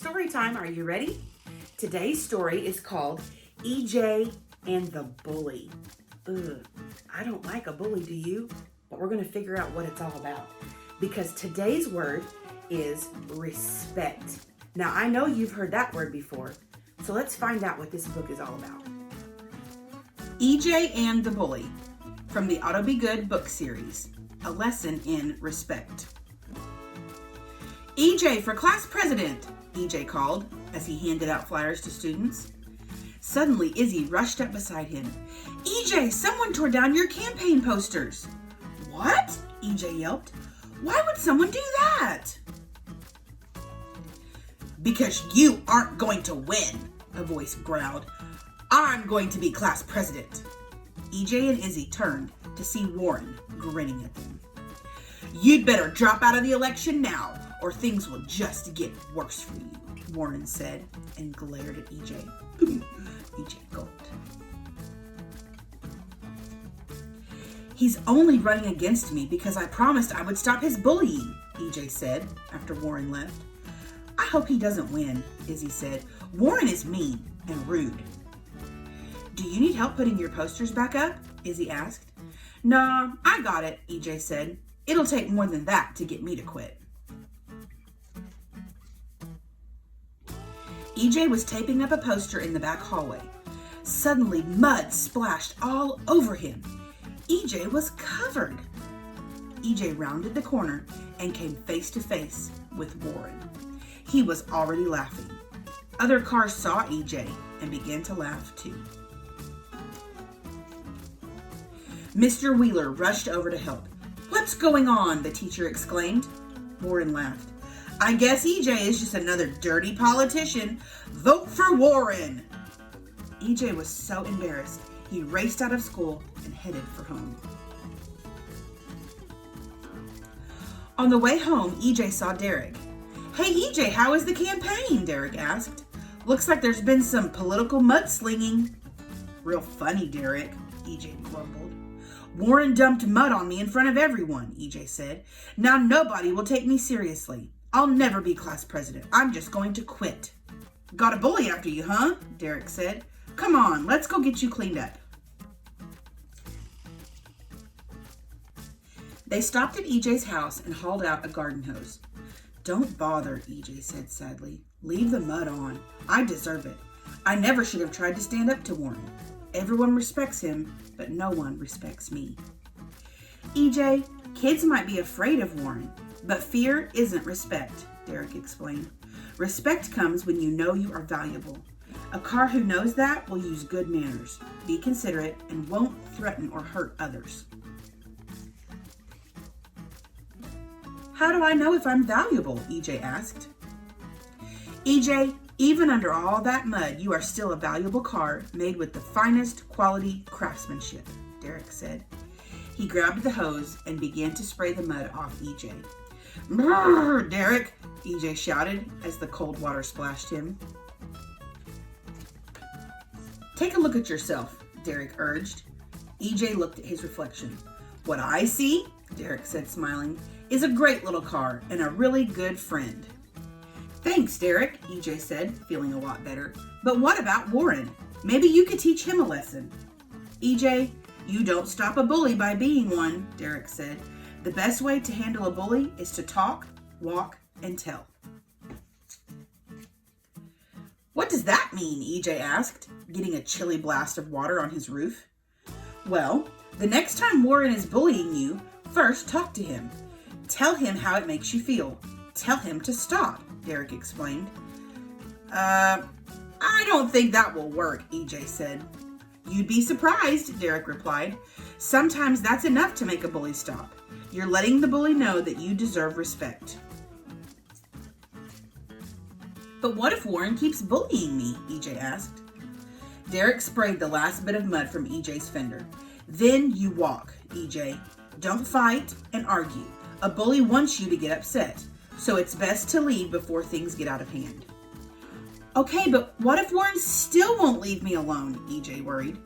Story time. Are you ready? Today's story is called EJ and the Bully. Ugh, I don't like a bully, do you? But we're going to figure out what it's all about. Because today's word is respect. Now, I know you've heard that word before, so let's find out what this book is all about. EJ and the Bully, from the Oughta Be Good book series, a lesson in respect. EJ for class president, EJ called as he handed out flyers to students. Suddenly, Izzy rushed up beside him. EJ, someone tore down your campaign posters. What? EJ yelped. Why would someone do that? Because you aren't going to win, a voice growled. I'm going to be class president. EJ and Izzy turned to see Warren grinning at them. You'd better drop out of the election now, or things will just get worse for you, Warren said, and glared at EJ. EJ gulped. He's only running against me because I promised I would stop his bullying, EJ said after Warren left. I hope he doesn't win, Izzy said. Warren is mean and rude. Do you need help putting your posters back up? Izzy asked. Nah, I got it, EJ said. It'll take more than that to get me to quit. EJ was taping up a poster in the back hallway. Suddenly, mud splashed all over him. EJ was covered. EJ rounded the corner and came face to face with Warren. He was already laughing. Other cars saw EJ and began to laugh too. Mr. Wheeler rushed over to help. What's going on? The teacher exclaimed. Warren laughed. I guess EJ is just another dirty politician. Vote for Warren. EJ was so embarrassed, he raced out of school and headed for home. On the way home, EJ saw Derek. Hey EJ, how is the campaign? Derek asked. Looks like there's been some political mudslinging. Real funny, Derek, EJ grumbled. Warren dumped mud on me in front of everyone, EJ said. Now nobody will take me seriously. I'll never be class president. I'm just going to quit. Got a bully after you, huh? Derek said. Come on, let's go get you cleaned up. They stopped at EJ's house and hauled out a garden hose. Don't bother, EJ said sadly. Leave the mud on. I deserve it. I never should have tried to stand up to Warren. Everyone respects him, but no one respects me. EJ, kids might be afraid of Warren, but fear isn't respect, Derek explained. Respect comes when you know you are valuable. A car who knows that will use good manners, be considerate, and won't threaten or hurt others. How do I know if I'm valuable? EJ asked. EJ, even under all that mud, you are still a valuable car made with the finest quality craftsmanship, Derek said. He grabbed the hose and began to spray the mud off EJ. Brrr, Derek, EJ shouted as the cold water splashed him. Take a look at yourself, Derek urged. EJ looked at his reflection. What I see, Derek said smiling, is a great little car and a really good friend. Thanks, Derek, EJ said, feeling a lot better. But what about Warren? Maybe you could teach him a lesson. EJ, you don't stop a bully by being one, Derek said. The best way to handle a bully is to talk, walk, and tell. What does that mean? EJ asked, getting a chilly blast of water on his roof. Well, the next time Warren is bullying you, first talk to him. Tell him how it makes you feel. Tell him to stop, Derek explained. I don't think that will work, EJ said. You'd be surprised, Derek replied. Sometimes that's enough to make a bully stop. You're letting the bully know that you deserve respect. But what if Warren keeps bullying me? EJ asked. Derek sprayed the last bit of mud from EJ's fender. Then you walk, EJ. Don't fight and argue. A bully wants you to get upset, so it's best to leave before things get out of hand. Okay, but what if Warren still won't leave me alone? EJ worried.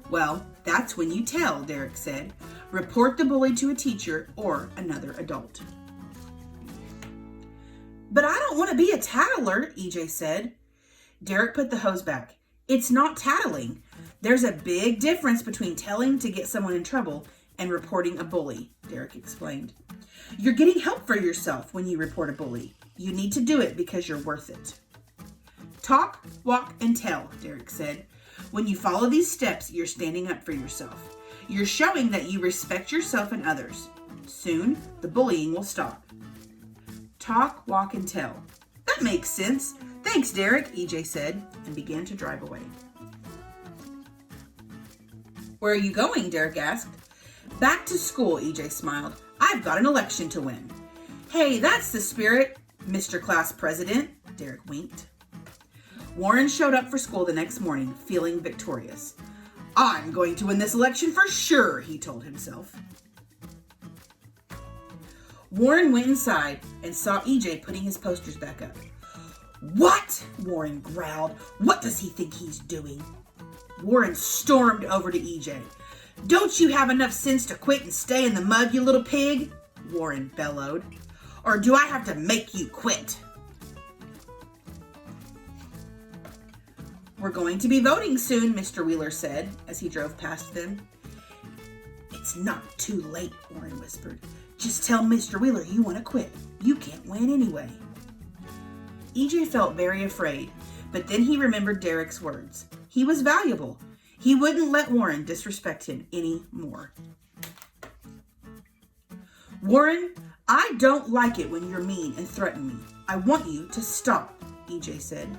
Well, that's when you tell, Derek said. Report the bully to a teacher or another adult. But I don't want to be a tattler, EJ said. Derek put the hose back. It's not tattling. There's a big difference between telling to get someone in trouble and reporting a bully, Derek explained. You're getting help for yourself when you report a bully. You need to do it because you're worth it. Talk, walk, and tell, Derek said. When you follow these steps, you're standing up for yourself. You're showing that you respect yourself and others. Soon, the bullying will stop. Talk, walk, and tell. That makes sense. Thanks, Derek, EJ said, and began to drive away. Where are you going? Derek asked. Back to school, EJ smiled. I've got an election to win. Hey, that's the spirit, Mr. Class President, Derek winked. Warren showed up for school the next morning, feeling victorious. I'm going to win this election for sure, he told himself. Warren went inside and saw EJ putting his posters back up. What? Warren growled. What does he think he's doing? Warren stormed over to EJ. Don't you have enough sense to quit and stay in the mud, you little pig? Warren bellowed. Or do I have to make you quit? We're going to be voting soon, Mr. Wheeler said as he drove past them. It's not too late, Warren whispered. Just tell Mr. Wheeler you want to quit. You can't win anyway. EJ felt very afraid, but then he remembered Derek's words. He was valuable. He wouldn't let Warren disrespect him anymore. Warren, I don't like it when you're mean and threaten me. I want you to stop, EJ said.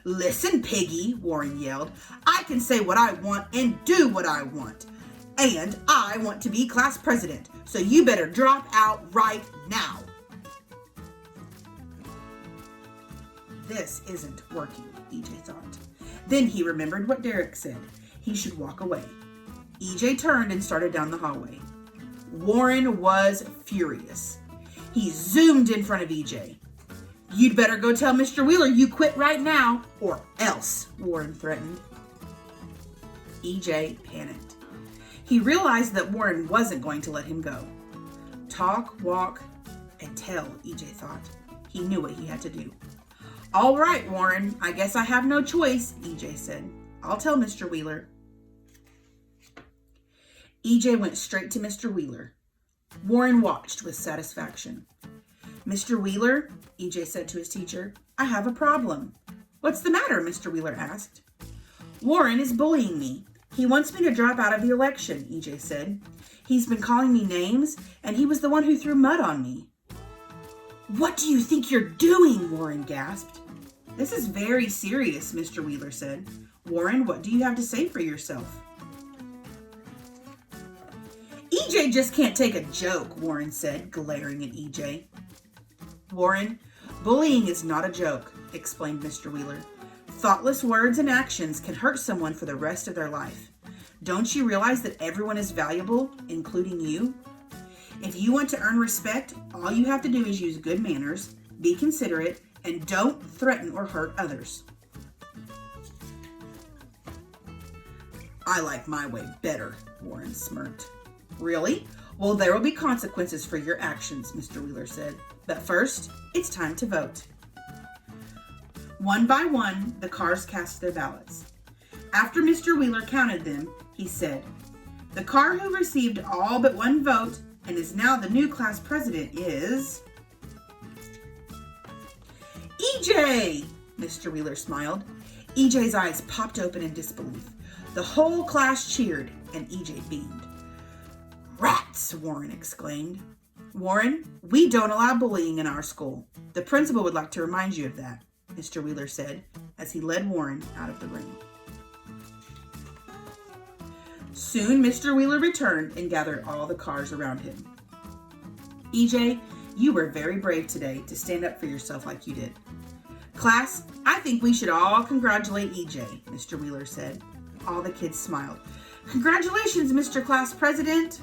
Listen, piggy, Warren yelled. I can say what I want and do what I want. And I want to be class president, so you better drop out right now. This isn't working, EJ thought. Then he remembered what Derek said. He should walk away. EJ turned and started down the hallway. Warren was furious. He zoomed in front of EJ. You'd better go tell Mr. Wheeler you quit right now, or else, Warren threatened. EJ panicked. He realized that Warren wasn't going to let him go. Talk, walk, and tell, EJ thought. He knew what he had to do. All right, Warren, I guess I have no choice, EJ said. I'll tell Mr. Wheeler. EJ went straight to Mr. Wheeler. Warren watched with satisfaction. Mr. Wheeler, EJ said to his teacher, I have a problem. What's the matter? Mr. Wheeler asked. Warren is bullying me. He wants me to drop out of the election, EJ said. He's been calling me names, and he was the one who threw mud on me. What do you think you're doing? Warren gasped. This is very serious, Mr. Wheeler said. Warren, what do you have to say for yourself? EJ just can't take a joke, Warren said, glaring at EJ. Warren, bullying is not a joke, explained Mr. Wheeler. Thoughtless words and actions can hurt someone for the rest of their life. Don't you realize that everyone is valuable, including you? If you want to earn respect, all you have to do is use good manners, be considerate, and don't threaten or hurt others. I like my way better, Warren smirked. Really? Well, there will be consequences for your actions, Mr. Wheeler said. But first, it's time to vote. One by one, the cars cast their ballots. After Mr. Wheeler counted them, he said, the car who received all but one vote and is now the new class president is... EJ! Mr. Wheeler smiled. EJ's eyes popped open in disbelief. The whole class cheered, and EJ beamed. Rats! Warren exclaimed. Warren, we don't allow bullying in our school. The principal would like to remind you of that, Mr. Wheeler said as he led Warren out of the room. Soon, Mr. Wheeler returned and gathered all the cars around him. EJ, you were very brave today to stand up for yourself like you did. Class, I think we should all congratulate EJ, Mr. Wheeler said. All the kids smiled. Congratulations, Mr. Class President.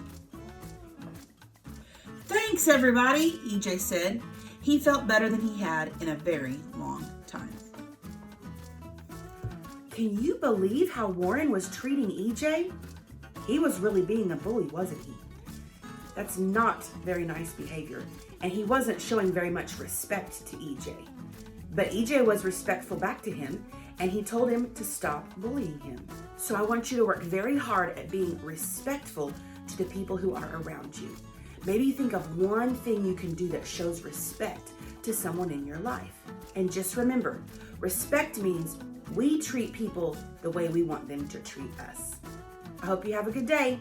Thanks, everybody, EJ said. He felt better than he had in a very long time. Can you believe how Warren was treating EJ? He was really being a bully, wasn't he? That's not very nice behavior, and he wasn't showing very much respect to EJ. But EJ was respectful back to him, and he told him to stop bullying him. So I want you to work very hard at being respectful to the people who are around you. Maybe think of one thing you can do that shows respect to someone in your life. And just remember, respect means we treat people the way we want them to treat us. I hope you have a good day.